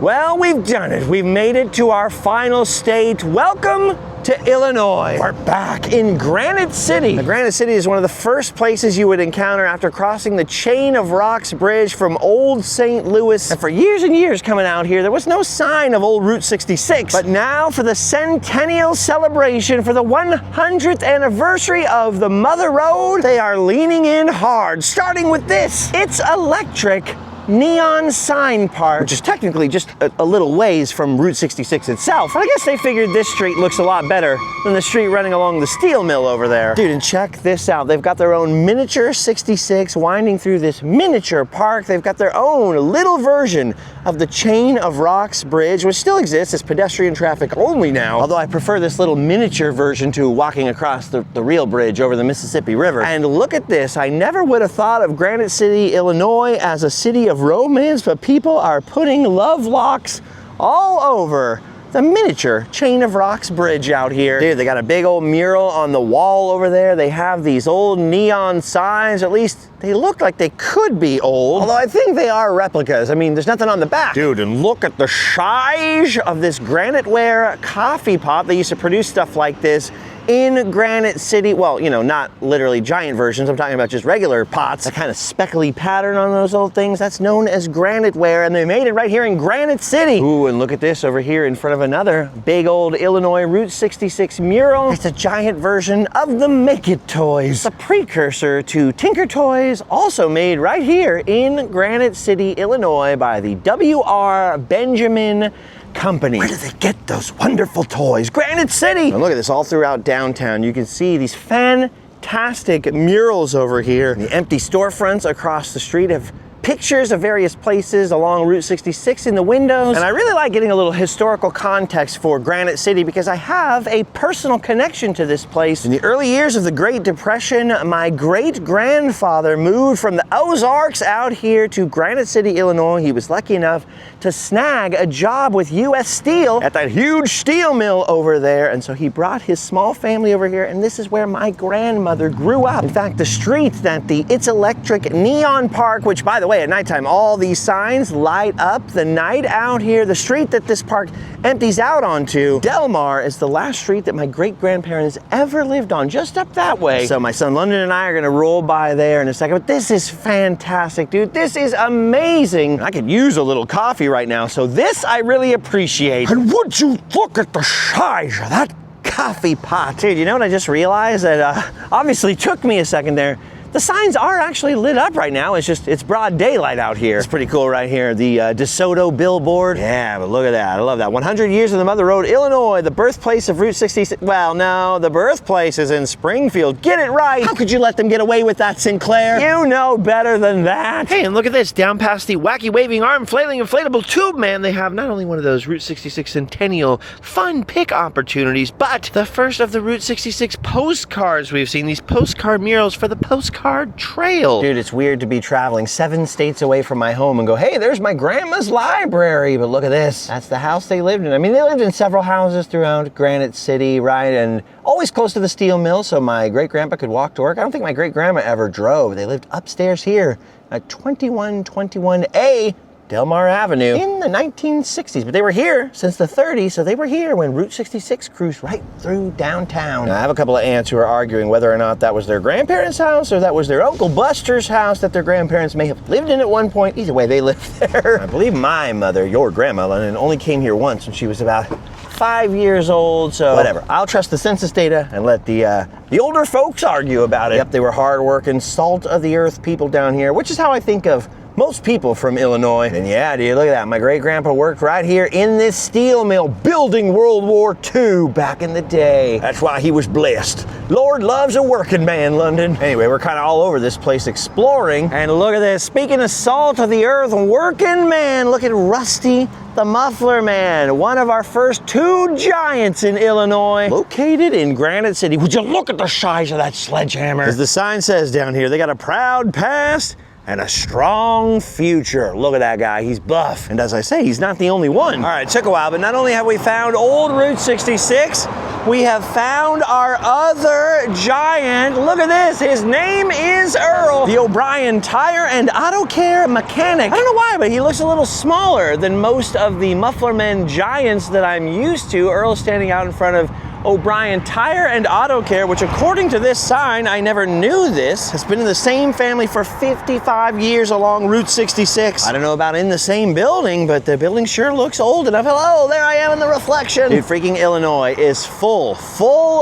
Well, we've done it. We've made it to our final state. Welcome to Illinois. We're back in Granite City. Now, Granite City is one of the first places you would encounter after crossing the Chain of Rocks Bridge from Old St. Louis. And for years and years coming out here, there was no sign of old Route 66. But now for the Centennial celebration for the 100th anniversary of the Mother Road, they are leaning in hard, starting with this. It's electric neon sign park, which is technically just a little ways from Route 66 itself. But I guess they figured this street looks a lot better than the street running along the steel mill over there. Dude, and check this out. They've got their own miniature 66 winding through this miniature park. They've got their own little version of the Chain of Rocks Bridge, which still exists as pedestrian traffic only now. Although I prefer this little miniature version to walking across the real bridge over the Mississippi River. And look at this. I never would have thought of Granite City, Illinois as a city of romance, but people are putting love locks all over the miniature Chain of Rocks Bridge out here. Dude, they got a big old mural on the wall over there. They have these old neon signs. At least they look like they could be old, although I think they are replicas. I mean, there's nothing on the back. Dude, and look at the size of this granite-ware coffee pot. They used to produce stuff like this in Granite City. Well, you know, not literally giant versions. I'm talking about just regular pots. A kind of speckly pattern on those old things. That's known as granite ware, and they made it right here in Granite City. Ooh, and look at this over here in front of another big old Illinois Route 66 mural. It's a giant version of the Make It toys. The precursor to Tinker Toys, also made right here in Granite City, Illinois by the W.R. Benjamin Company. Where do they get those wonderful toys? Granite City! And look at this, all throughout downtown. You can see these fantastic murals over here. The empty storefronts across the street have pictures of various places along Route 66 in the windows. And I really like getting a little historical context for Granite City because I have a personal connection to this place. In the early years of the Great Depression, my great-grandfather moved from the Ozarks out here to Granite City, Illinois. He was lucky enough to snag a job with U.S. Steel at that huge steel mill over there. And so he brought his small family over here, and this is where my grandmother grew up. In fact, the street that the It's Electric Neon Park, which by the way, at nighttime, all these signs light up the night out here. The street that this park empties out onto, Delmar, is the last street that my great-grandparents ever lived on, just up that way. So my son London and I are gonna roll by there in a second, but this is fantastic, dude. This is amazing. I could use a little coffee right now, so this I really appreciate. And would you look at the size of that coffee pot? Dude, you know what I just realized? That obviously took me a second there. The signs are actually lit up right now. It's broad daylight out here. It's pretty cool right here. The DeSoto billboard. Yeah, but look at that. I love that. 100 years of the Mother Road, Illinois, the birthplace of Route 66. Well, no, the birthplace is in Springfield. Get it right. How could you let them get away with that, Sinclair? You know better than that. Hey, and look at this. Down past the wacky waving arm flailing inflatable tube man, they have not only one of those Route 66 Centennial fun pick opportunities, but the first of the Route 66 postcards we've seen. These postcard murals for the postcard trail. Dude, it's weird to be traveling 7 states away from my home and go, hey, there's my grandma's library. But look at this. That's the house they lived in. I mean, they lived in several houses throughout Granite City, right? And always close to the steel mill, so my great-grandpa could walk to work. I don't think my great-grandma ever drove. They lived upstairs here at 2121A Delmar Avenue in the 1960s, but they were here since the 30s, so they were here when Route 66 cruised right through downtown. Now, I have a couple of aunts who are arguing whether or not that was their grandparents' house or that was their Uncle Buster's house that their grandparents may have lived in at one point. Either way, they lived there. I believe my mother, your grandma, London, only came here once when she was about 5 years old, so whatever. I'll trust the census data and let the older folks argue about it. Yep, they were hard-working, salt-of-the-earth people down here, which is how I think of most people from Illinois. And yeah, dude, look at that. My great-grandpa worked right here in this steel mill building World War II back in the day. That's why he was blessed. Lord loves a working man, London. Anyway, we're kind of all over this place exploring. And look at this. Speaking of salt of the earth, working man, look at Rusty the Muffler Man, one of our first 2 giants in Illinois, located in Granite City. Would you look at the size of that sledgehammer? As the sign says down here, they got a proud past and a strong future. Look at that guy, he's buff. And as I say, he's not the only one. All right, took a while, but not only have we found old Route 66, we have found our other giant. Look at this, his name is Earl, the O'Brien Tire and Auto Care Mechanic. I don't know why, but he looks a little smaller than most of the Muffler Men giants that I'm used to. Earl's standing out in front of O'Brien Tire and Auto Care, which according to this sign, I never knew this, has been in the same family for 55 years along Route 66. I don't know about in the same building, but the building sure looks old enough. Hello, there I am in the reflection. Dude, freaking Illinois is full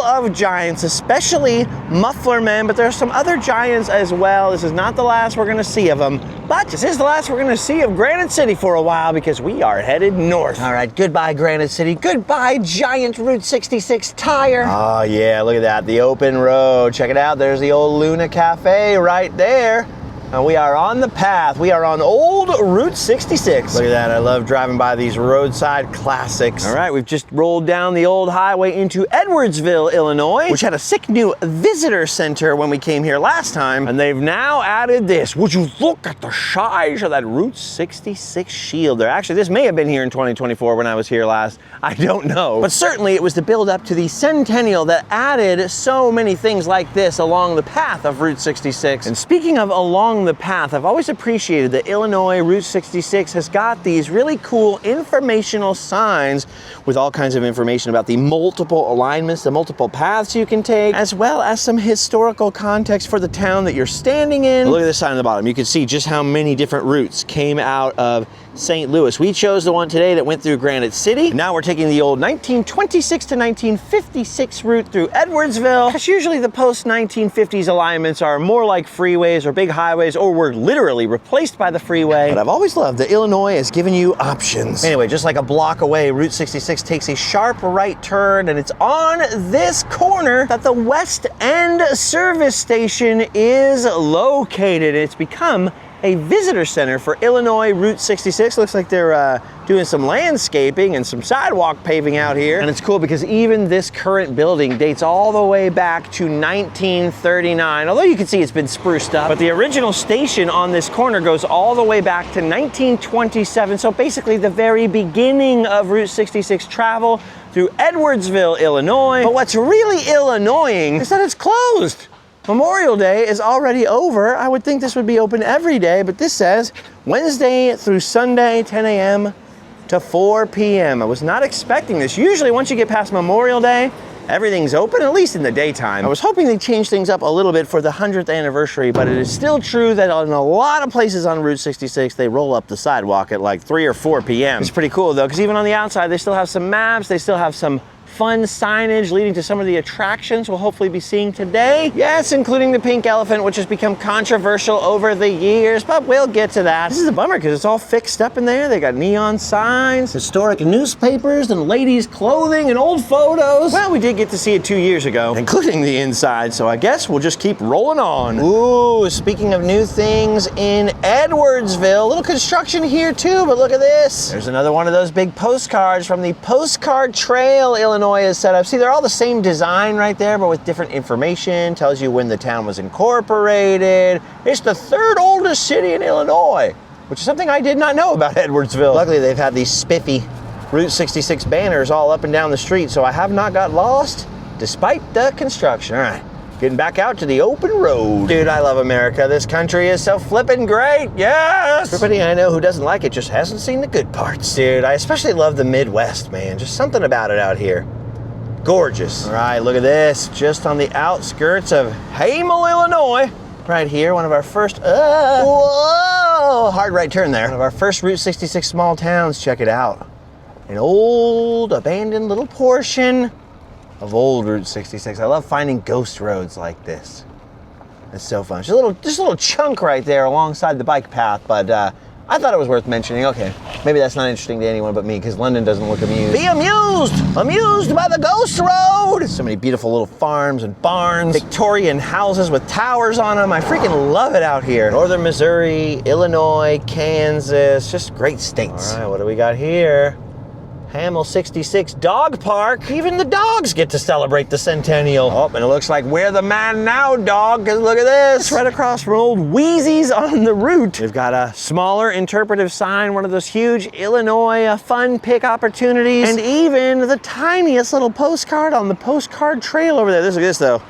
of giants, especially Muffler Men, but there are some other giants as well. This is not the last we're gonna see of them, but this is the last we're gonna see of Granite City for a while because we are headed north. All right, goodbye Granite City, goodbye giant Route 66 tire. Oh yeah, look at that, the open road. Check it out, there's the old Luna Cafe right there. And we are on the path. We are on old Route 66. Look at that, I love driving by these roadside classics. All right, we've just rolled down the old highway into Edwardsville, Illinois, which had a sick new visitor center when we came here last time. And they've now added this. Would you look at the size of that Route 66 shield there? Actually, this may have been here in 2024 when I was here last. I don't know. But certainly it was the build up to the Centennial that added so many things like this along the path of Route 66. And speaking of along the path, I've always appreciated that Illinois Route 66 has got these really cool informational signs with all kinds of information about the multiple alignments, the multiple paths you can take, as well as some historical context for the town that you're standing in. Look at this sign on the bottom. You can see just how many different routes came out of St. Louis. We chose the one today that went through Granite City. Now we're taking the old 1926 to 1956 route through Edwardsville. Because usually the post-1950s alignments are more like freeways or big highways, or were literally replaced by the freeway. But I've always loved that Illinois has given you options. Anyway, just like a block away, Route 66 takes a sharp right turn, and it's on this corner that the West End service station is located. It's become a visitor center for Illinois Route 66. Looks like they're doing some landscaping and some sidewalk paving out here. And it's cool because even this current building dates all the way back to 1939. Although you can see it's been spruced up, but the original station on this corner goes all the way back to 1927. So basically the very beginning of Route 66 travel through Edwardsville, Illinois. But what's really Illinoising is that it's closed. Memorial Day is already over. I would think this would be open every day, but this says Wednesday through Sunday, 10 a.m. to 4 p.m. I was not expecting this. Usually once you get past Memorial Day, everything's open, at least in the daytime. I was hoping they'd change things up a little bit for the 100th anniversary, but it is still true that in a lot of places on Route 66, they roll up the sidewalk at like 3 or 4 p.m. It's pretty cool though, because even on the outside, they still have some maps, they still have some fun signage leading to some of the attractions we'll hopefully be seeing today. Yes, including the pink elephant, which has become controversial over the years, but we'll get to that. This is a bummer because it's all fixed up in there. They got neon signs, historic newspapers, and ladies' clothing and old photos. Well, we did get to see it 2 years ago, including the inside, so I guess we'll just keep rolling on. Ooh, speaking of new things in Edwardsville, a little construction here too, but look at this. There's another one of those big postcards from the Postcard Trail, Illinois is set up. See, they're all the same design right there, but with different information. Tells you when the town was incorporated. It's the third oldest city in Illinois, which is something I did not know about Edwardsville. Luckily, they've had these spiffy Route 66 banners all up and down the street, so I have not got lost despite the construction. All right, getting back out to the open road. Dude, I love America. This country is so flippin' great. Yes! Everybody I know who doesn't like it just hasn't seen the good parts. Dude, I especially love the Midwest, man. Just something about it out here. Gorgeous. All right, look at this. Just on the outskirts of Hamel, Illinois. Right here, one of our first, whoa, hard right turn there. One of our first Route 66 small towns. Check it out. An old, abandoned little portion of old Route 66. I love finding ghost roads like this. It's so fun. Just a little chunk right there alongside the bike path, but I thought it was worth mentioning. Okay, maybe that's not interesting to anyone but me, because London doesn't look amused. Be amused! Amused by the ghost road! So many beautiful little farms and barns, Victorian houses with towers on them. I freaking love it out here. Northern Missouri, Illinois, Kansas, just great states. All right, what do we got here? Hamel 66 Dog Park. Even the dogs get to celebrate the Centennial. Oh, and it looks like we're the man now, dog, because look at this. It's right across from old Wheezy's on the route. We've got a smaller interpretive sign, one of those huge Illinois fun pick opportunities, and even the tiniest little postcard on the postcard trail over there. Look at this, though.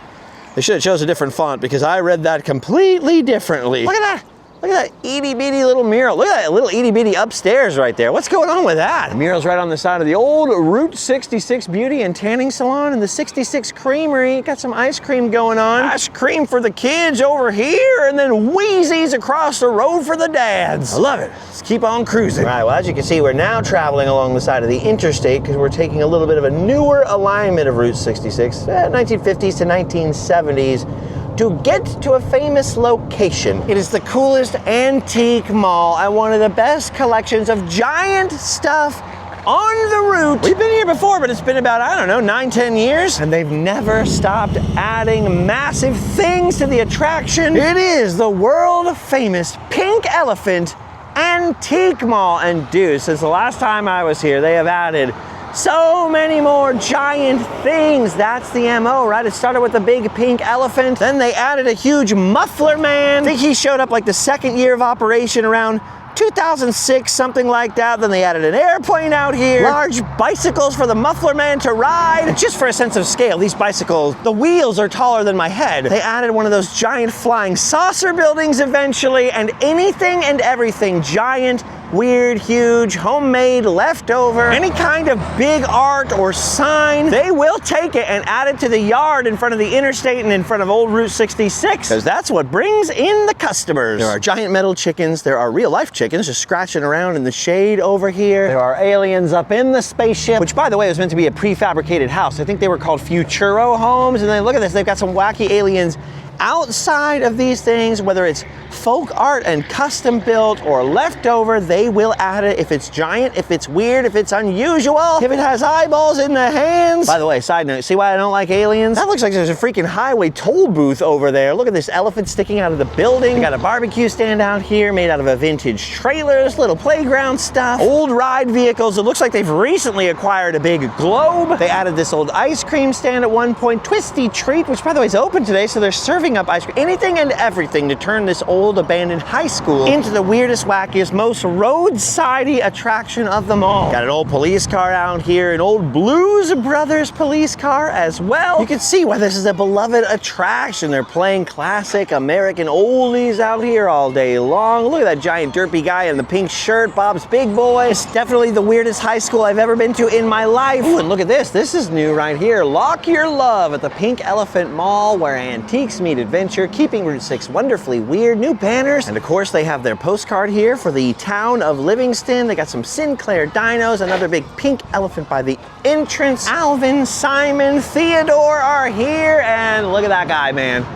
They should have chose a different font because I read that completely differently. Look at that. Look at that itty bitty little mural. Look at that little itty bitty upstairs right there. What's going on with that? The mural's right on the side of the old Route 66 Beauty and Tanning Salon and the 66 Creamery. Got some ice cream going on. Ice cream for the kids over here, and then Wheezy's across the road for the dads. I love it. Let's keep on cruising. All right, well, as you can see, we're now traveling along the side of the interstate because we're taking a little bit of a newer alignment of Route 66, 1950s to 1970s. To get to a famous location. It is the coolest antique mall and one of the best collections of giant stuff on the route. We've been here before, but it's been about, I don't know, 9-10 years, and they've never stopped adding massive things to the attraction. It is the world famous Pink Elephant Antique Mall. And dude, since the last time I was here, they have added so many more giant things. That's the MO, right? It started with the big pink elephant. Then they added a huge muffler man. I think he showed up like the second year of operation around 2006, something like that. Then they added an airplane out here. Large bicycles for the muffler man to ride. And just for a sense of scale, these bicycles, the wheels are taller than my head. They added one of those giant flying saucer buildings eventually, and anything and everything giant, weird, huge, homemade, leftover, any kind of big art or sign, they will take it and add it to the yard in front of the interstate and in front of old Route 66, because that's what brings in the customers. There are giant metal chickens, there are real life chickens just scratching around in the shade over here. There are aliens up in the spaceship, which by the way was meant to be a prefabricated house. I think they were called Futuro homes, and then look at this, they've got some wacky aliens outside of these things, whether it's folk art and custom built or leftover, they will add it if it's giant, if it's weird, if it's unusual, if it has eyeballs in the hands. By the way, side note, see why I don't like aliens? That looks like there's a freaking highway toll booth over there. Look at this elephant sticking out of the building. We got a barbecue stand out here made out of a vintage trailer, little playground stuff, old ride vehicles. It looks like they've recently acquired a big globe. They added this old ice cream stand at one point, Twisty Treat, which by the way is open today, so they're serving up ice cream. Anything and everything to turn this old abandoned high school into the weirdest, wackiest, most roadside-y attraction of them all. Got an old police car out here, an old Blues Brothers police car as well. You can see why this is a beloved attraction. They're playing classic American oldies out here all day long. Look at that giant derpy guy in the pink shirt, Bob's Big Boy. It's definitely the weirdest high school I've ever been to in my life. Ooh, and look at this. This is new right here. Lock your love at the Pink Elephant Mall, where antiques meet adventure, keeping Route 6 wonderfully weird. New banners, and of course they have their postcard here for the town of Livingston. They got some Sinclair dinos, another big pink elephant by the entrance. Alvin, Simon, Theodore are here, and look at that guy, man.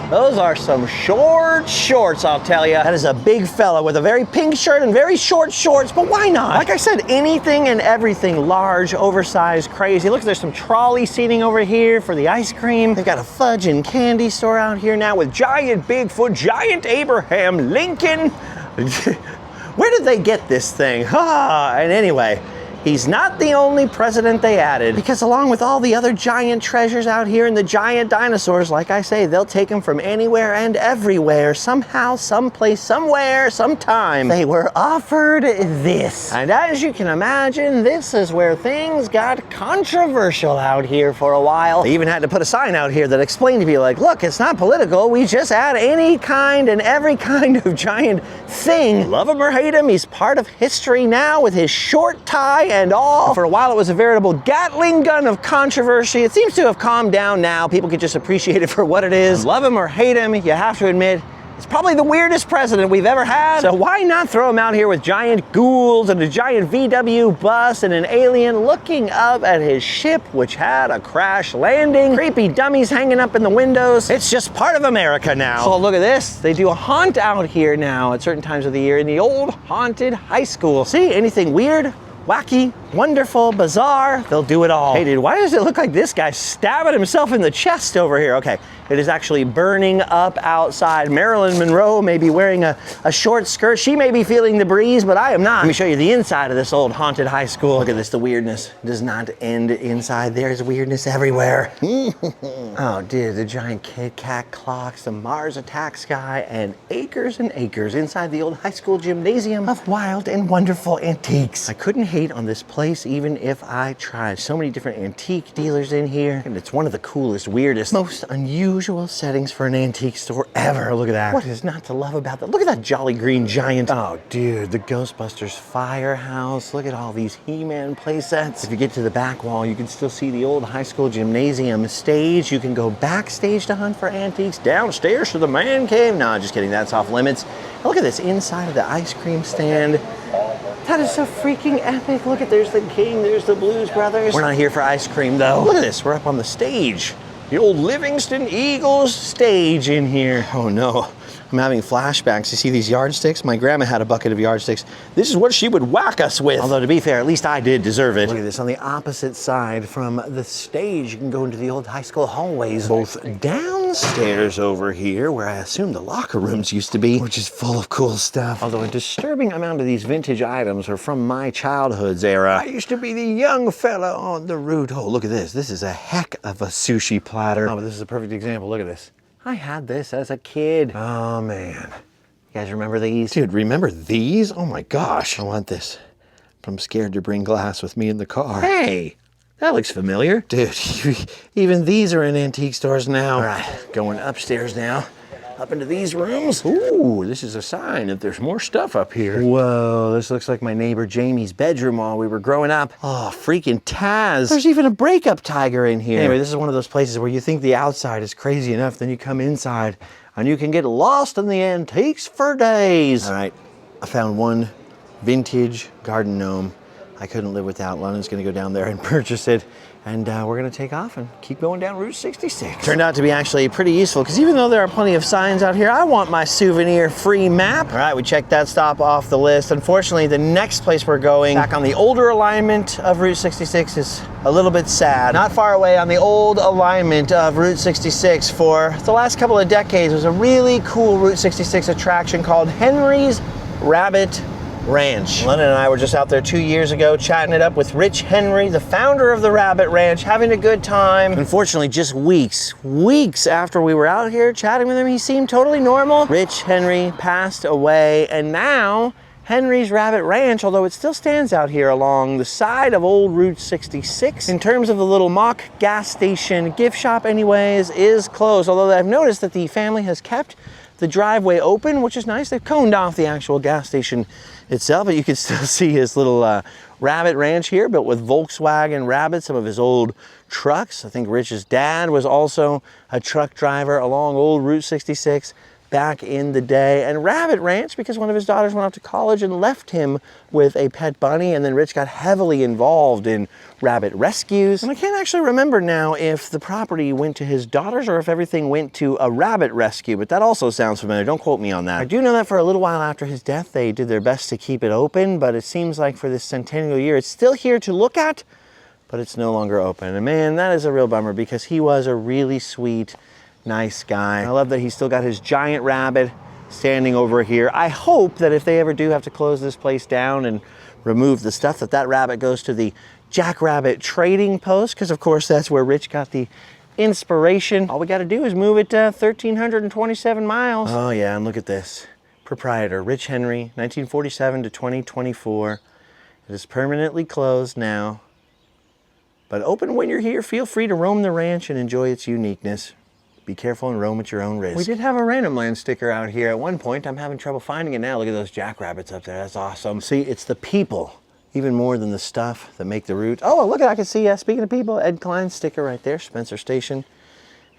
Those are some short shorts, I'll tell you. That is a big fella with a very pink shirt and very short shorts, but why not? Like I said, anything and everything large, oversized, crazy. Look, there's some trolley seating over here for the ice cream. They've got a fudge and candy store out here now with giant Bigfoot, giant Abraham Lincoln. Where did they get this thing? And anyway, he's not the only president they added, because along with all the other giant treasures out here and the giant dinosaurs, like I say, they'll take them from anywhere and everywhere, somehow, someplace, somewhere, sometime. They were offered this. And as you can imagine, this is where things got controversial out here for a while. They even had to put a sign out here that explained to me, like, look, it's not political, we just add any kind and every kind of giant thing. Love him or hate him, he's part of history now with his short tie and all. For a while it was a veritable Gatling gun of controversy. It seems to have calmed down now. People can just appreciate it for what it is. Love him or hate him, you have to admit, it's probably the weirdest president we've ever had. So why not throw him out here with giant ghouls and a giant VW bus and an alien looking up at his ship, which had a crash landing, creepy dummies hanging up in the windows. It's just part of America now. So look at this. They do a haunt out here now at certain times of the year in the old haunted high school. See, anything weird, wacky, wonderful, bizarre, they'll do it all. Hey dude, why does it look like this guy's stabbing himself in the chest over here? Okay, it is actually burning up outside. Marilyn Monroe may be wearing a short skirt. She may be feeling the breeze, but I am not. Let me show you the inside of this old haunted high school. Look at this, the weirdness does not end inside. There's weirdness everywhere. Oh dude, the giant Kit Kat clocks, the Mars attack sky, and acres inside the old high school gymnasium of wild and wonderful antiques. I couldn't hate on this place even if I tried. So many different antique dealers in here, and it's one of the coolest, weirdest, most unusual settings for an antique store ever. Look at that. What is not to love about that? Look at that Jolly Green Giant. Oh dude, the Ghostbusters firehouse. Look at all these He-Man play sets. If you get to the back wall, you can still see the old high school gymnasium stage. You can go backstage to hunt for antiques, downstairs to the man cave. No, just kidding, that's off limits. Look at this inside of the ice cream stand. That is so freaking epic. Look at, there's the King, there's the Blues Brothers. We're not here for ice cream though. Look at this, we're up on the stage. The old Livingston Eagles stage in here. Oh no, I'm having flashbacks. You see these yardsticks? My grandma had a bucket of yardsticks. This is what she would whack us with. Although to be fair, at least I did deserve it. Look at this, on the opposite side from the stage, you can go into the old high school hallways. Both downstairs over here, where I assume the locker rooms used to be, which is full of cool stuff. Although a disturbing amount of these vintage items are from my childhood's era. I used to be the young fella on the route. Oh, look at this. This is a heck of a sushi platter. Oh, but this is a perfect example. Look at this. I had this as a kid. Oh man. You guys remember these? Dude, remember these? Oh my gosh. I want this. But I'm scared to bring glass with me in the car. Hey, that looks familiar. Dude, even these are in antique stores now. All right, going upstairs now. Up into these rooms. Ooh, this is a sign that there's more stuff up here. Whoa, this looks like my neighbor Jamie's bedroom while we were growing up. Oh, freaking Taz. There's even a breakup tiger in here. Anyway, this is one of those places where you think the outside is crazy enough, then you come inside and you can get lost in the antiques for days. All right, I found one vintage garden gnome I couldn't live without. London's gonna go down there and purchase it. And we're gonna take off and keep going down Route 66. Turned out to be actually pretty useful, because even though there are plenty of signs out here, I want my souvenir-free map. All right, we checked that stop off the list. Unfortunately, the next place we're going, back on the older alignment of Route 66, is a little bit sad. Not far away on the old alignment of Route 66 for the last couple of decades was a really cool Route 66 attraction called Henry's Rabbit Ranch. London and I were just out there 2 years ago chatting it up with Rich Henry, the founder of the Rabbit Ranch, having a good time. Unfortunately, just weeks after we were out here chatting with him, he seemed totally normal. Rich Henry passed away, and now Henry's Rabbit Ranch, although it still stands out here along the side of old Route 66, in terms of the little mock gas station gift shop anyways, is closed. Although I've noticed that the family has kept the driveway open, which is nice. They've coned off the actual gas station itself, but you can still see his little Rabbit Ranch here, built with Volkswagen Rabbit, some of his old trucks. I think Rich's dad was also a truck driver along old Route 66 back in the day. And Rabbit Ranch, because one of his daughters went off to college and left him with a pet bunny, and then Rich got heavily involved in rabbit rescues. And I can't actually remember now if the property went to his daughters or if everything went to a rabbit rescue, but that also sounds familiar. Don't quote me on that. I do know that for a little while after his death, they did their best to keep it open, but it seems like for this centennial year, it's still here to look at, but it's no longer open. And man, that is a real bummer, because he was a really sweet, nice guy. I love that he's still got his giant rabbit standing over here. I hope that if they ever do have to close this place down and remove the stuff, that rabbit goes to the Jackrabbit Trading Post, because of course that's where Rich got the inspiration. All we got to do is move it 1,327 miles. Oh yeah, and look at this. Proprietor Rich Henry, 1947 to 2024. It is permanently closed now, but open when you're here. Feel free to roam the ranch and enjoy its uniqueness. Be careful and roam at your own risk. We did have a Random Land sticker out here at one point. I'm having trouble finding it now. Look at those jackrabbits up there. That's awesome. See, it's the people, even more than the stuff, that make the route. Oh, look, I can see, speaking of people, Ed Klein's sticker right there, Spencer Station.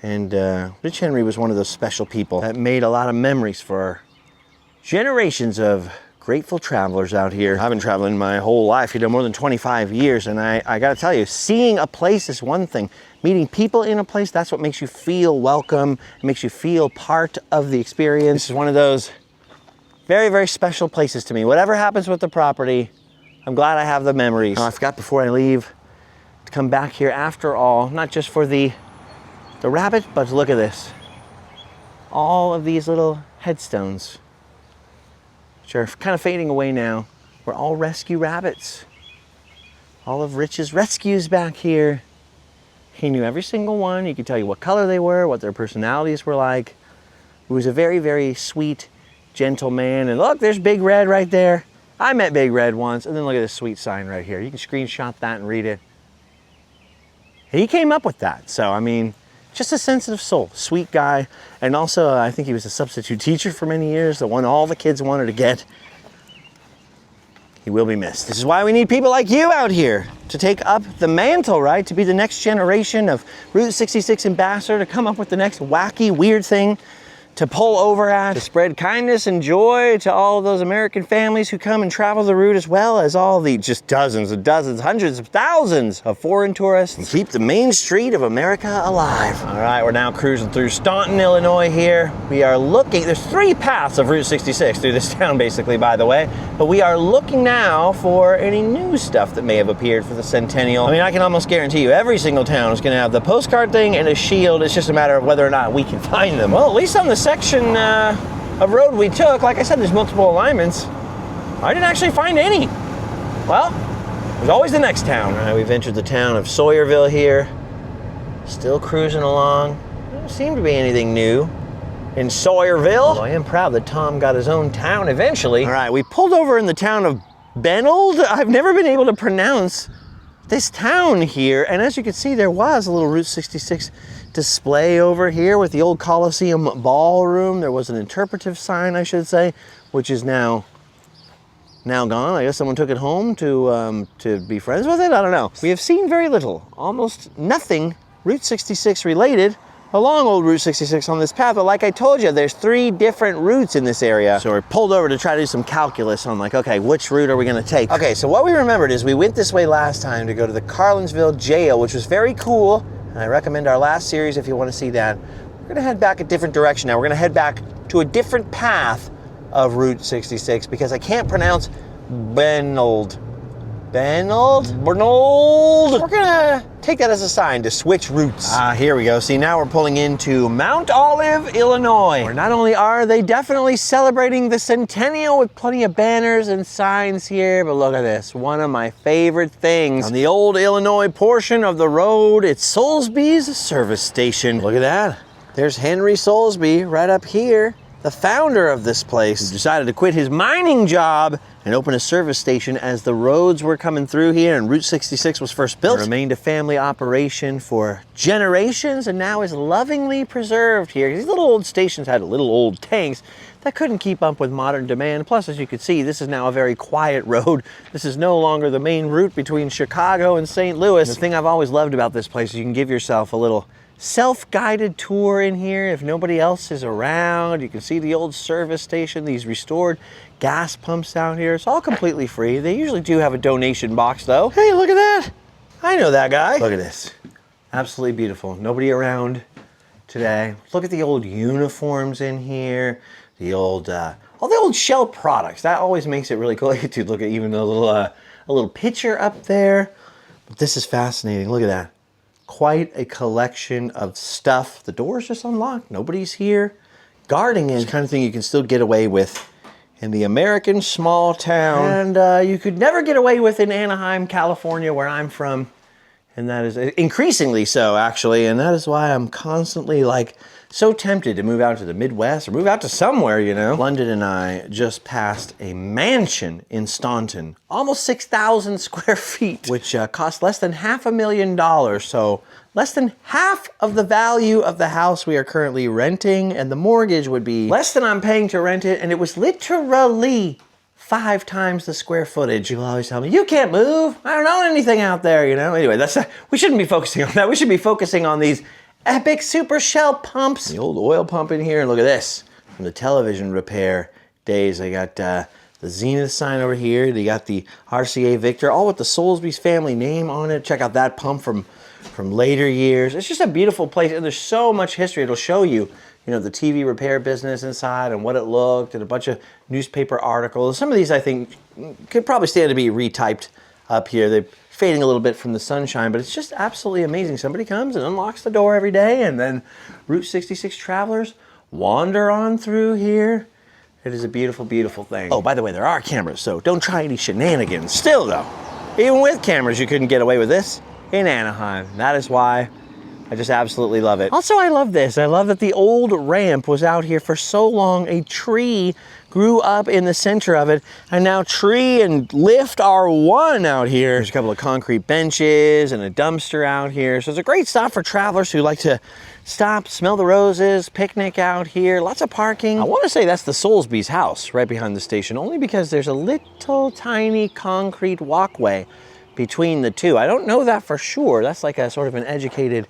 And Rich Henry was one of those special people that made a lot of memories for generations of grateful travelers out here. I've been traveling my whole life, more than 25 years, and I gotta tell you, seeing a place is one thing. Meeting people in a place, that's what makes you feel welcome. It makes you feel part of the experience. This is one of those very, very special places to me. Whatever happens with the property, I'm glad I have the memories. Oh, I forgot before I leave to come back here after all, not just for the rabbit, but look at this. All of these little headstones, which are kind of fading away now, were all rescue rabbits. All of Rich's rescues back here. He knew every single one. He could tell you what color they were, what their personalities were like. He was a very, very sweet, gentle man. And look, there's Big Red right there. I met Big Red once. And then look at this sweet sign right here. You can screenshot that and read it. He came up with that. So, I mean, just a sensitive soul, sweet guy. And also, I think he was a substitute teacher for many years, the one all the kids wanted to get. He will be missed. This is why we need people like you out here to take up the mantle, right? To be the next generation of Route 66 ambassador, to come up with the next wacky, weird thing to pull over at, to spread kindness and joy to all of those American families who come and travel the route, as well as all the just dozens and dozens, hundreds of thousands of foreign tourists, and keep the main street of America alive. All right, we're now cruising through Staunton, Illinois here. We are looking, there's 3 paths of Route 66 through this town basically, by the way, but we are looking now for any new stuff that may have appeared for the Centennial. I mean, I can almost guarantee you every single town is gonna have the postcard thing and a shield. It's just a matter of whether or not we can find them. Well, at least on the section of road we took, like I said, there's multiple alignments. I didn't actually find any. Well, there's always the next town. All right, we've entered the town of Sawyerville here. Still cruising along. There doesn't seem to be anything new in Sawyerville. Although I am proud that Tom got his own town eventually. All right, we pulled over in the town of Benold. I've never been able to pronounce this town here. And as you can see, there was a little Route 66 display over here with the old Coliseum ballroom. There was an interpretive sign, I should say, which is now gone. I guess someone took it home to be friends with it. I don't know. We have seen very little, almost nothing Route 66 related along old Route 66 on this path. But like I told you, there's 3 different routes in this area. So we're pulled over to try to do some calculus on like, okay, which route are we gonna take? Okay, so what we remembered is we went this way last time to go to the Carlinsville jail, which was very cool. And I recommend our last series if you want to see that. We're going to head back a different direction now. We're going to head back to a different path of Route 66 because I can't pronounce Benold. Benold? We're going to take that as a sign to switch routes. Here we go. See, now we're pulling into Mount Olive, Illinois, where not only are they definitely celebrating the Centennial with plenty of banners and signs here, but look at this. One of my favorite things on the old Illinois portion of the road, it's Soulsby's service station. Look at that. There's Henry Soulsby right up here, the founder of this place, who decided to quit his mining job and open a service station as the roads were coming through here and Route 66 was first built. It remained a family operation for generations and now is lovingly preserved here. These little old stations had little old tanks that couldn't keep up with modern demand. Plus, as you can see, this is now a very quiet road. This is no longer the main route between Chicago and St. Louis. The thing I've always loved about this place is you can give yourself a little self-guided tour in here if nobody else is around. You can see the old service station, these restored gas pumps out here. It's all completely free. They usually do have a donation box though. Hey, look at that. I know that guy. Look at this. Absolutely beautiful. Nobody around today. Look at the old uniforms in here. The old, all the old Shell products. That always makes it really cool. You could look at even a little picture up there. But this is fascinating. Look at that. Quite a collection of stuff. The door's just unlocked. Nobody's here. Guarding is the kind of thing you can still get away with in the American small town. And you could never get away with in Anaheim, California, where I'm from. And that is increasingly so, actually. And that is why I'm constantly like so tempted to move out to the Midwest or move out to somewhere, you know. London and I just passed a mansion in Staunton, almost 6,000 square feet, which cost less than $500,000. So less than half of the value of the house we are currently renting, and the mortgage would be less than I'm paying to rent it. And it was literally 5 times the square footage. People always tell me, you can't move. I don't own anything out there, you know? Anyway, we shouldn't be focusing on that. We should be focusing on these epic super Shell pumps. The old oil pump in here, and look at this. From the television repair days, I got the Zenith sign over here. You got the RCA Victor, all with the Soulsby's family name on it. Check out that pump from later years. It's just a beautiful place, and there's so much history. It'll show you, you know, the TV repair business inside and what it looked, and a bunch of newspaper articles. Some of these, I think, could probably stand to be retyped up here. They're fading a little bit from the sunshine, but it's just absolutely amazing. Somebody comes and unlocks the door every day, and then Route 66 travelers wander on through here. It is a beautiful, beautiful thing. Oh, by the way, there are cameras, so don't try any shenanigans. Still, though, even with cameras, you couldn't get away with this in Anaheim. That is why I just absolutely love it. Also, I love this. I love that the old ramp was out here for so long. A tree grew up in the center of it, and now tree and lift are one out here. There's a couple of concrete benches and a dumpster out here. So it's a great stop for travelers who like to stop, smell the roses, picnic out here. Lots of parking. I want to say that's the Soulsby's house right behind the station, only because there's a little tiny concrete walkway between the two. I don't know that for sure. That's like a sort of an educated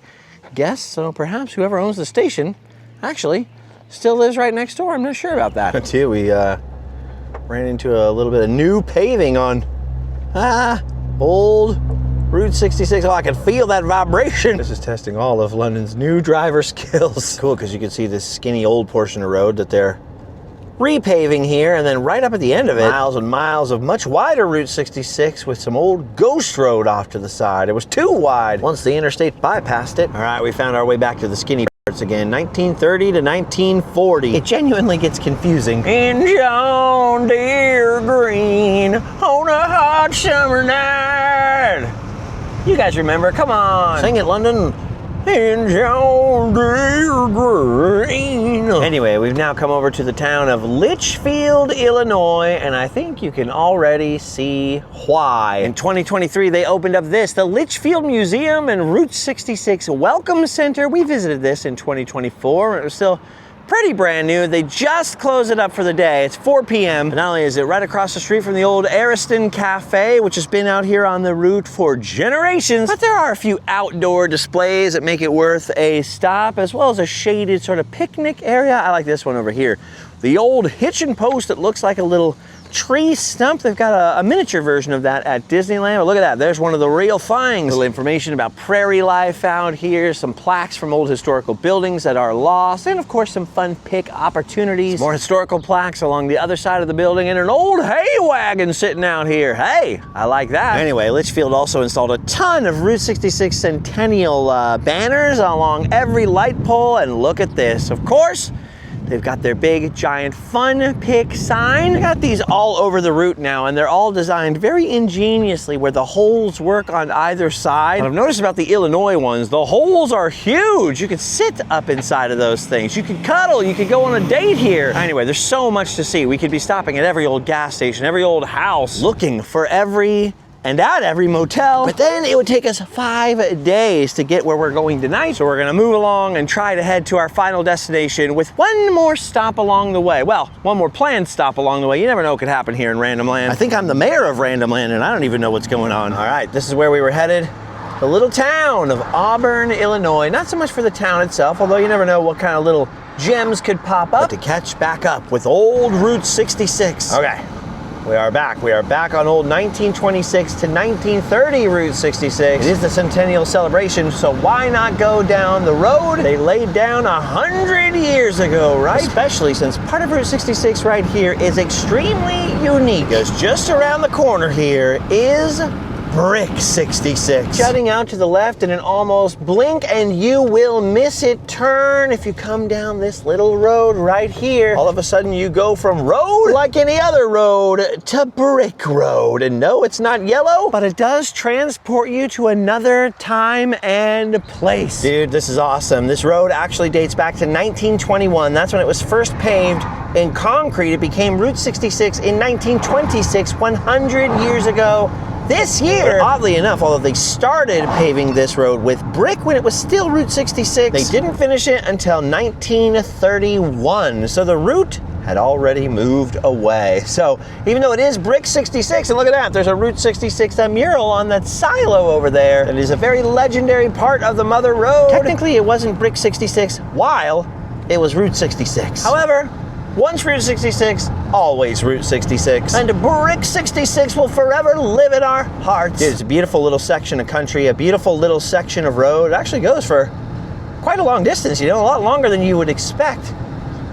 guess. So perhaps whoever owns the station actually still lives right next door. I'm not sure about that. Too, we ran into a little bit of new paving on old Route 66. Oh, I can feel that vibration. This is testing all of London's new driver skills. Cool, because you can see this skinny old portion of road that they're repaving here, and then right up at the end of it, miles and miles of much wider Route 66 with some old ghost road off to the side. It was too wide once the interstate bypassed it. All right, we found our way back to the skinny parts again. 1930 to 1940. It genuinely gets confusing. In John Deere green on a hot summer night. You guys remember? Come on. Sing it, London. In John Deere green. Anyway, we've now come over to the town of Litchfield, Illinois, and I think you can already see why. In 2023, they opened up the Litchfield Museum and Route 66 Welcome Center. We visited this in 2024. It was still pretty brand new. They just closed it up for the day. It's 4 p.m. Not only is it right across the street from the old Ariston Cafe, which has been out here on the route for generations, but there are a few outdoor displays that make it worth a stop, as well as a shaded sort of picnic area. I like this one over here. The old hitching post that looks like a little tree stump. They've got a miniature version of that at Disneyland. But look at that, there's one of the real things. A little information about prairie life out here, some plaques from old historical buildings that are lost, and of course some fun pick opportunities. Some more historical plaques along the other side of the building, and an old hay wagon sitting out here. Hey, I like that. Anyway, Litchfield also installed a ton of Route 66 Centennial banners along every light pole, and look at this. Of course, they've got their big, giant fun pick sign. They got these all over the route now, and they're all designed very ingeniously where the holes work on either side. What I've noticed about the Illinois ones, the holes are huge. You can sit up inside of those things. You can cuddle, you could go on a date here. Anyway, there's so much to see. We could be stopping at every old gas station, every old house, looking for every and at every motel, but then it would take us 5 days to get where we're going tonight. So we're gonna move along and try to head to our final destination with one more stop along the way. Well, one more planned stop along the way. You never know what could happen here in Random Land. I think I'm the mayor of Random Land and I don't even know what's going on. All right, this is where we were headed. The little town of Auburn, Illinois. Not so much for the town itself, although you never know what kind of little gems could pop up, but to catch back up with old Route 66. Okay. We are back. We are back on old 1926 to 1930 Route 66. It is the Centennial celebration, so why not go down the road they laid down 100 years ago, right? Especially since part of Route 66 right here is extremely unique, because just around the corner here is Brick 66. Jutting out to the left in an almost blink and you will miss it turn if you come down this little road right here. All of a sudden you go from road like any other road to brick road. And no, it's not yellow, but it does transport you to another time and place. Dude, this is awesome. This road actually dates back to 1921. That's when it was first paved in concrete. It became Route 66 in 1926, 100 years ago. This year, but oddly enough, although they started paving this road with brick when it was still Route 66, they didn't finish it until 1931. So the route had already moved away. So even though it is Brick 66, and look at that, there's a Route 66 mural on that silo over there. It is a very legendary part of the Mother Road. Technically, it wasn't Brick 66 while it was Route 66. However, once Route 66 always Route 66. And Brick 66 will forever live in our hearts. Dude, it's a beautiful little section of country, a beautiful little section of road. It actually goes for quite a long distance, you know, a lot longer than you would expect.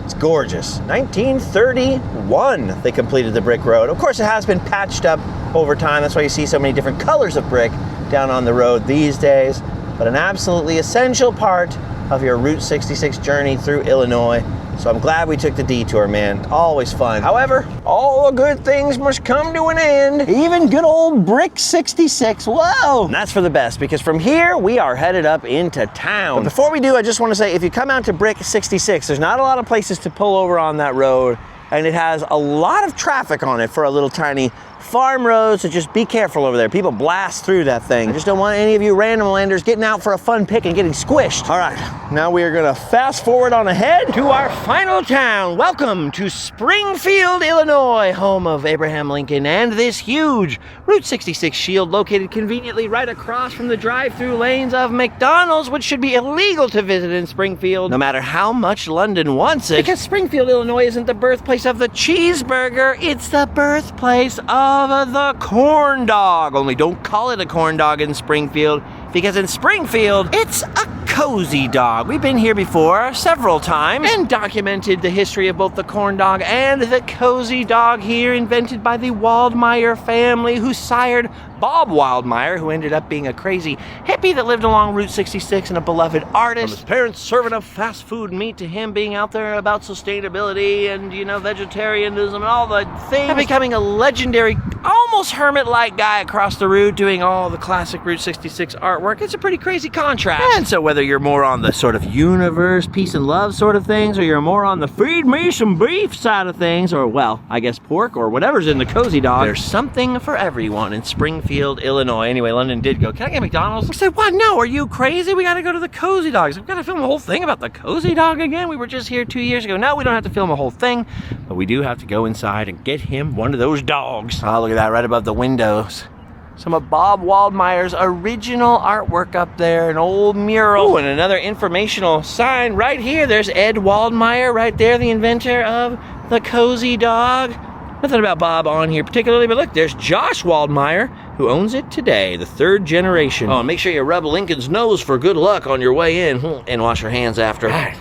It's gorgeous. 1931, they completed the brick road. Of course, it has been patched up over time. That's why you see so many different colors of brick down on the road these days. But an absolutely essential part of your Route 66 journey through Illinois. So I'm glad we took the detour, man. Always fun. However, all the good things must come to an end. Even good old Brick 66. Whoa! And that's for the best, because from here, we are headed up into town. But before we do, I just want to say, if you come out to Brick 66, there's not a lot of places to pull over on that road, and it has a lot of traffic on it for a little tiny farm road, so just be careful over there. People blast through that thing. I just don't want any of you random landers getting out for a fun pick and getting squished. All right, now we are gonna fast forward on ahead to our final town. Welcome to Springfield, Illinois, home of Abraham Lincoln and this huge Route 66 shield located conveniently right across from the drive-through lanes of McDonald's, which should be illegal to visit in Springfield, no matter how much London wants it. Because Springfield, Illinois isn't the birthplace of the cheeseburger, it's the birthplace of the corn dog. Only don't call it a corn dog in Springfield, because in Springfield, it's a cozy dog. We've been here before several times and documented the history of both the corn dog and the cozy dog here, invented by the Waldmeyer family, who sired Bob Wildmeyer, who ended up being a crazy hippie that lived along Route 66 and a beloved artist. From his parents serving up fast food meat to him being out there about sustainability and, you know, vegetarianism and all the things, and becoming a legendary, almost hermit-like guy across the route doing all the classic Route 66 artwork. It's a pretty crazy contrast. And so whether you're more on the sort of universe, peace and love sort of things, or you're more on the feed me some beef side of things, or, well, I guess pork or whatever's in the cozy dog, there's something for everyone in Springfield, Illinois. Anyway, London did go, can I get McDonald's? I said, what? No, are you crazy? We gotta go to the cozy dogs. We've gotta film a whole thing about the cozy dog again. We were just here 2 years ago. No, we don't have to film a whole thing, but we do have to go inside and get him one of those dogs. Oh, look at that right above the windows. Some of Bob Waldmeyer's original artwork up there, an old mural. Ooh, and another informational sign right here. There's Ed Waldmeyer right there, the inventor of the cozy dog. Nothing about Bob on here particularly, but look, there's Josh Waldmeyer, who owns it today, the third generation. Oh, and make sure you rub Lincoln's nose for good luck on your way in, and wash your hands after. All right.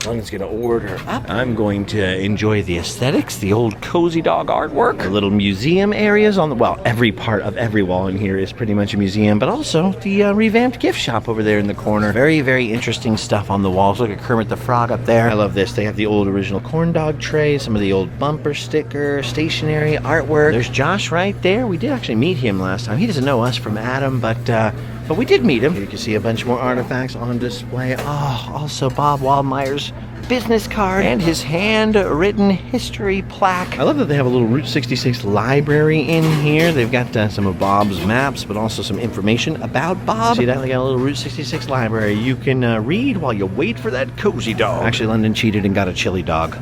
London's gonna order up. I'm going to enjoy the aesthetics, the old cozy dog artwork, the little museum areas on the, well, every part of every wall in here is pretty much a museum, but also the revamped gift shop over there in the corner. Very, very interesting stuff on the walls. Look at Kermit the Frog up there. I love this. They have the old original corn dog tray, some of the old bumper sticker, stationery, artwork. There's Josh right there. We did actually meet him last time. He doesn't know us from Adam, but we did meet him. You can see a bunch more artifacts on display. Oh, also Bob Waldmeyer's business card and his handwritten history plaque. I love that they have a little Route 66 library in here. They've got some of Bob's maps, but also some information about Bob. See that? They got a little Route 66 library you can read while you wait for that cozy dog. Actually, London cheated and got a chili dog.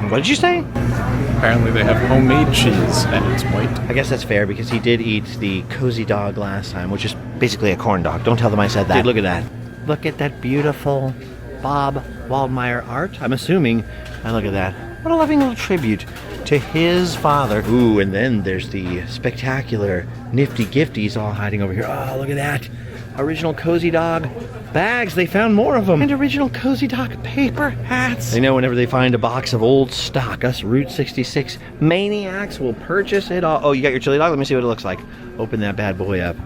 What did you say? Apparently they have homemade cheese and it's white. I guess that's fair because he did eat the cozy dog last time, which is basically a corn dog. Don't tell them I said that. Dude, look at that. Look at that beautiful Bob Waldmeyer art. I'm assuming. And look at that. What a loving little tribute to his father. Ooh, and then there's the spectacular nifty gifties all hiding over here. Oh, look at that. Original cozy dog bags. They found more of them. And original cozy dog paper hats. They know whenever they find a box of old stock, us Route 66 maniacs will purchase it all. Oh, you got your chili dog? Let me see what it looks like. Open that bad boy up.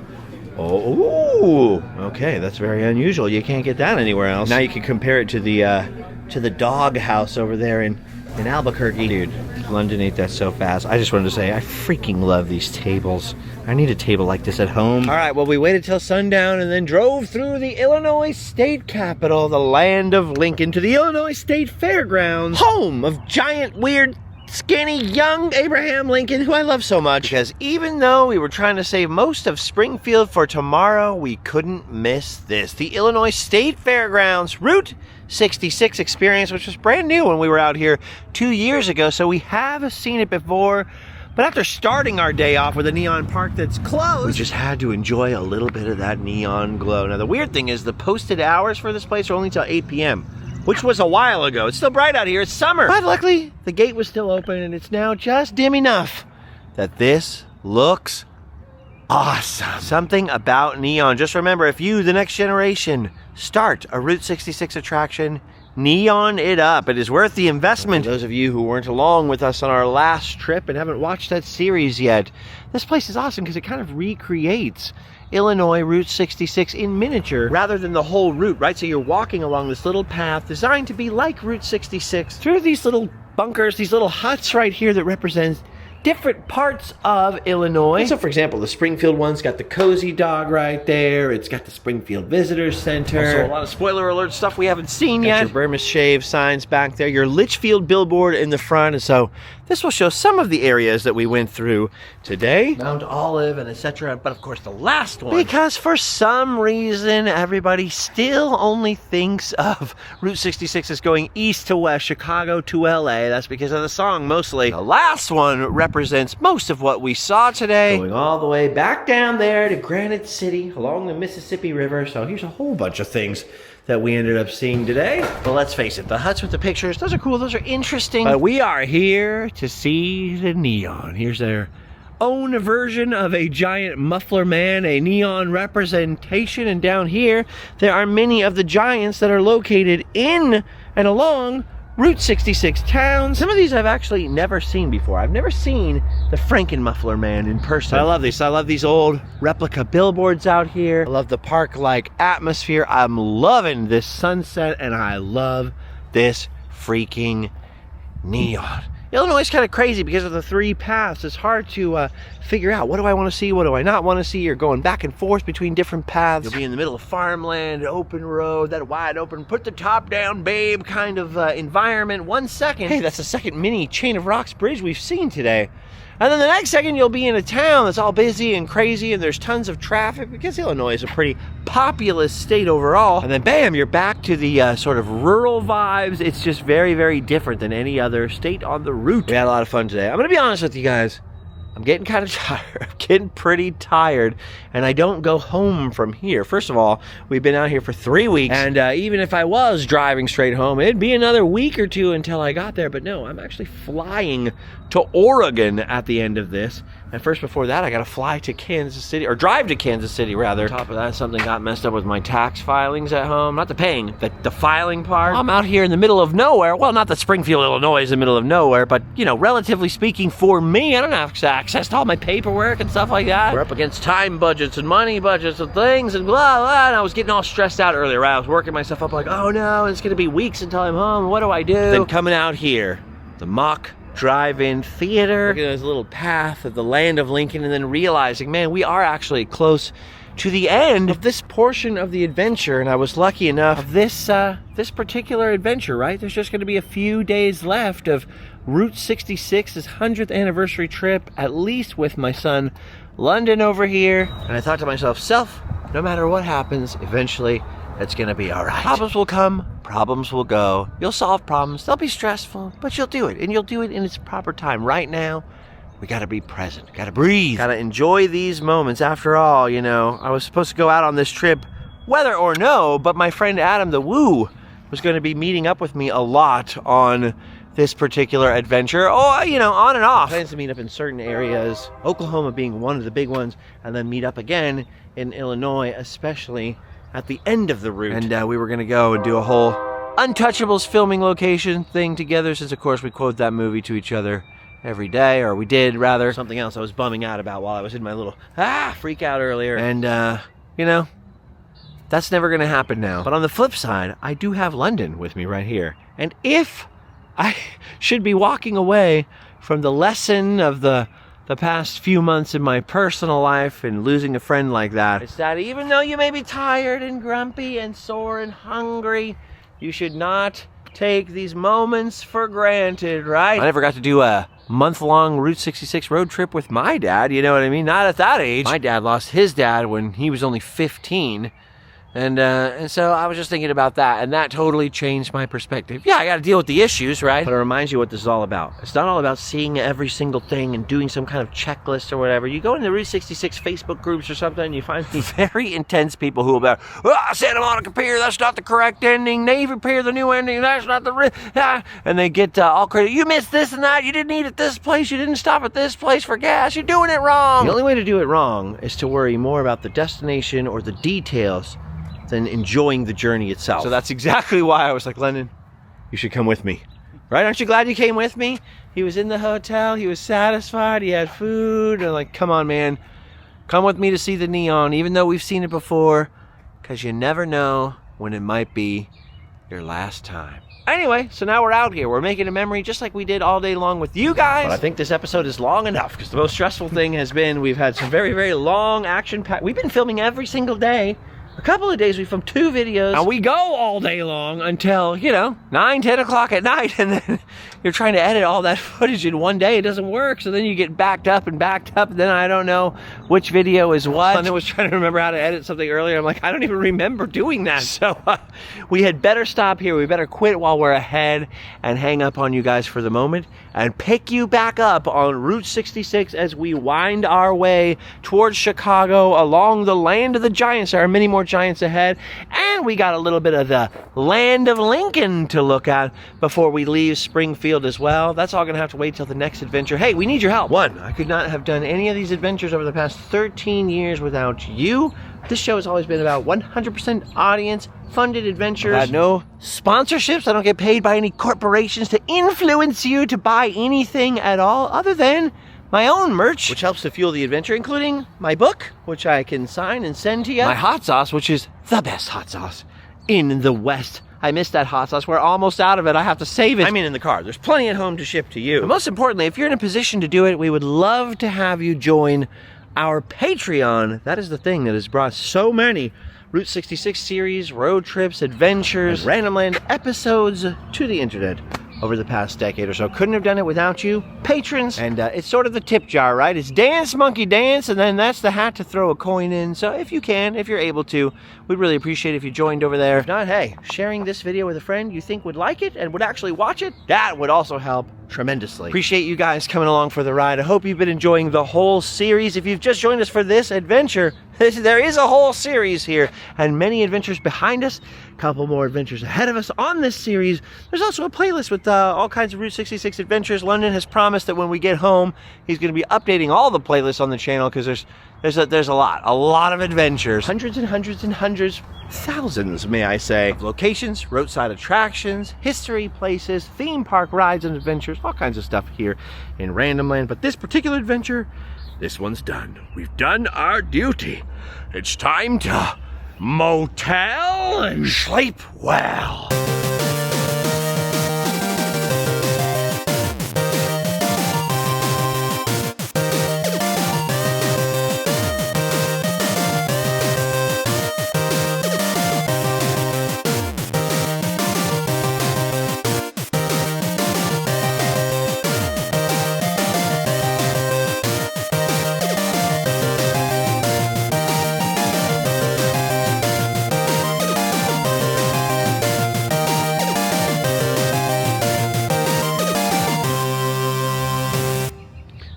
Oh, okay, that's very unusual. You can't get that anywhere else. Now you can compare it to the dog house over there in Albuquerque. Dude, London ate that so fast. I just wanted to say, I freaking love these tables. I need a table like this at home. All right, well, we waited till sundown and then drove through the Illinois State Capitol, the land of Lincoln, to the Illinois State Fairgrounds, home of giant, weird, skinny, young Abraham Lincoln, who I love so much. Because even though we were trying to save most of Springfield for tomorrow, we couldn't miss this. The Illinois State Fairgrounds Route 66 experience, which was brand new when we were out here 2 years ago, so we have seen it before. But after starting our day off with a neon park that's closed, we just had to enjoy a little bit of that neon glow. Now, the weird thing is the posted hours for this place are only till 8 p.m. which was a while ago. It's still bright out here, it's summer. But luckily, the gate was still open and it's now just dim enough that this looks awesome. Something about neon. Just remember, if you, the next generation, start a Route 66 attraction, neon it up. It is worth the investment. For those of you who weren't along with us on our last trip and haven't watched that series yet, this place is awesome because it kind of recreates Illinois Route 66 in miniature rather than the whole route, right? So you're walking along this little path designed to be like Route 66 through these little bunkers, these little huts right here that represent different parts of Illinois. And so, for example, the Springfield one's got the Cozy Dog right there. It's got the Springfield Visitor Center. Also, a lot of spoiler alert stuff we haven't seen yet. Your Burmese Shave signs back there. Your Litchfield billboard in the front. And so, this will show some of the areas that we went through today. Mount Olive and etc. But of course, the last one. Because for some reason, everybody still only thinks of Route 66 as going east to west, Chicago to LA. That's because of the song mostly. The last one represents most of what we saw today, going all the way back down there to Granite City along the Mississippi River. So here's a whole bunch of things that we ended up seeing today. But let's face it, the huts with the pictures, those are cool, those are interesting. But we are here to see the neon. Here's their own version of a giant muffler man, a neon representation. And down here, there are many of the giants that are located in and along Route 66 towns. Some of these I've actually never seen before. I've never seen the Frankenmuffler Man in person. I love these. I love these old replica billboards out here. I love the park-like atmosphere. I'm loving this sunset, and I love this freaking neon. Illinois is kind of crazy because of the three paths. It's hard to figure out, what do I want to see, what do I not want to see? You're going back and forth between different paths. You'll be in the middle of farmland, open road, that wide open, put the top down, babe, kind of environment. 1 second, hey, that's the second mini chain of rocks bridge we've seen today. And then the next second, you'll be in a town that's all busy and crazy and there's tons of traffic because Illinois is a pretty populous state overall. And then bam, you're back to the sort of rural vibes. It's just very, very different than any other state on the route. We had a lot of fun today. I'm gonna be honest with you guys. I'm getting kind of tired. I'm getting pretty tired, and I don't go home from here. First of all, we've been out here for 3 weeks, and even if I was driving straight home, it'd be another week or two until I got there. But no, I'm actually flying to Oregon at the end of this. And first, before that, I gotta fly to Kansas City, or drive to Kansas City, rather. On top of that, something got messed up with my tax filings at home. Not the paying, the filing part. I'm out here in the middle of nowhere. Well, not that Springfield, Illinois is in the middle of nowhere, but, you know, relatively speaking, for me, I don't have access to all my paperwork and stuff like that. We're up against time budgets and money budgets and things and blah, blah, and I was getting all stressed out earlier, right? I was working myself up like, oh no, it's gonna be weeks until I'm home. What do I do? Then coming out here, the mock drive-in theater, looking at this little path of the land of Lincoln, and then realizing, man, we are actually close to the end of this portion of the adventure, and I was lucky enough of this particular adventure, right? There's just going to be a few days left of Route 66's 100th anniversary trip, at least with my son London over here. And I thought to myself, no matter what happens, eventually it's gonna be all right. Problems will come, problems will go. You'll solve problems, they'll be stressful, but you'll do it, and you'll do it in its proper time. Right now, we gotta be present, gotta breathe, gotta enjoy these moments. After all, you know, I was supposed to go out on this trip, whether or no, but my friend Adam the Woo was gonna be meeting up with me a lot on this particular adventure. Oh, you know, on and off. Plans to meet up in certain areas, Oklahoma being one of the big ones, and then meet up again in Illinois, especially at the end of the route. And we were gonna go and do a whole Untouchables filming location thing together, since of course we quote that movie to each other every day, or we did rather. Something else I was bumming out about while I was in my little freak out earlier. And you know, that's never gonna happen now. But on the flip side, I do have London with me right here. And if I should be walking away from the lesson of the past few months in my personal life and losing a friend like that, it's that even though you may be tired and grumpy and sore and hungry, you should not take these moments for granted, right? I never got to do a month-long Route 66 road trip with my dad, you know what I mean? Not at that age. My dad lost his dad when he was only 15. And so I was just thinking about that, and that totally changed my perspective. Yeah, I got to deal with the issues, right? But it reminds you what this is all about. It's not all about seeing every single thing and doing some kind of checklist or whatever. You go into the Route 66 Facebook groups or something, and you find these very intense people who will be like, Santa Monica Pier, that's not the correct ending. Navy Pier, the new ending, that's not the... And they get all credit. You missed this and that. You didn't eat at this place. You didn't stop at this place for gas. You're doing it wrong. The only way to do it wrong is to worry more about the destination or the details than enjoying the journey itself. So that's exactly why I was like, Lennon, you should come with me. Right? Aren't you glad you came with me? He was in the hotel. He was satisfied. He had food. And like, come on, man. Come with me to see the neon, even though we've seen it before, because you never know when it might be your last time. Anyway, so now we're out here. We're making a memory just like we did all day long with you guys. But I think this episode is long enough, because the most stressful thing has been we've had some very, very long action-packed... We've been filming every single day. A couple of days we filmed 2 videos. And we go all day long until, 9, 10 o'clock at night. And then you're trying to edit all that footage in one day. It doesn't work. So then you get backed up. And then I don't know which video is what. And then was trying to remember how to edit something earlier. I'm like, I don't even remember doing that. So we had better stop here. We better quit while we're ahead and hang up on you guys for the moment and pick you back up on Route 66 as we wind our way towards Chicago along the land of the giants. There are many more giants ahead, and we got a little bit of the land of Lincoln to look at before we leave Springfield as well. That's all gonna have to wait till the next adventure. Hey, we need your help. One, I could not have done any of these adventures over the past 13 years without you. This show has always been about 100% audience funded adventures. I've had no sponsorships. I don't get paid by any corporations to influence you to buy anything at all other than my own merch, which helps to fuel the adventure, including my book, which I can sign and send to you. My hot sauce, which is the best hot sauce in the West. I missed that hot sauce. We're almost out of it. I have to save it. I mean, in the car. There's plenty at home to ship to you. But most importantly, if you're in a position to do it, we would love to have you join our Patreon. That is the thing that has brought so many Route 66 series, road trips, adventures, and Random Land episodes to the internet over the past decade or so. Couldn't have done it without you, patrons. And it's sort of the tip jar, right? It's dance, monkey dance, and then that's the hat to throw a coin in. So if you can, if you're able to, we'd really appreciate it if you joined over there. If not, hey, sharing this video with a friend you think would like it and would actually watch it, that would also help tremendously. Appreciate you guys coming along for the ride. I hope you've been enjoying the whole series. If you've just joined us for this adventure, there is a whole series here and many adventures behind us, a couple more adventures ahead of us on this series. There's also a playlist with all kinds of Route 66 adventures. London has promised that when we get home, he's going to be updating all the playlists on the channel because there's a lot of adventures. Hundreds and hundreds and hundreds, thousands, may I say, of locations, roadside attractions, history places, theme park rides and adventures, all kinds of stuff here in Random Land. But this particular adventure, this one's done. We've done our duty. It's time to motel and sleep well.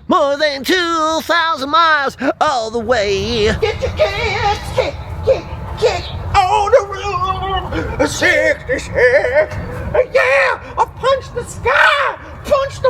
More than 2,000 miles all the way. Get your kids, kick on the road. 66. Yeah, I punch the sky, punch the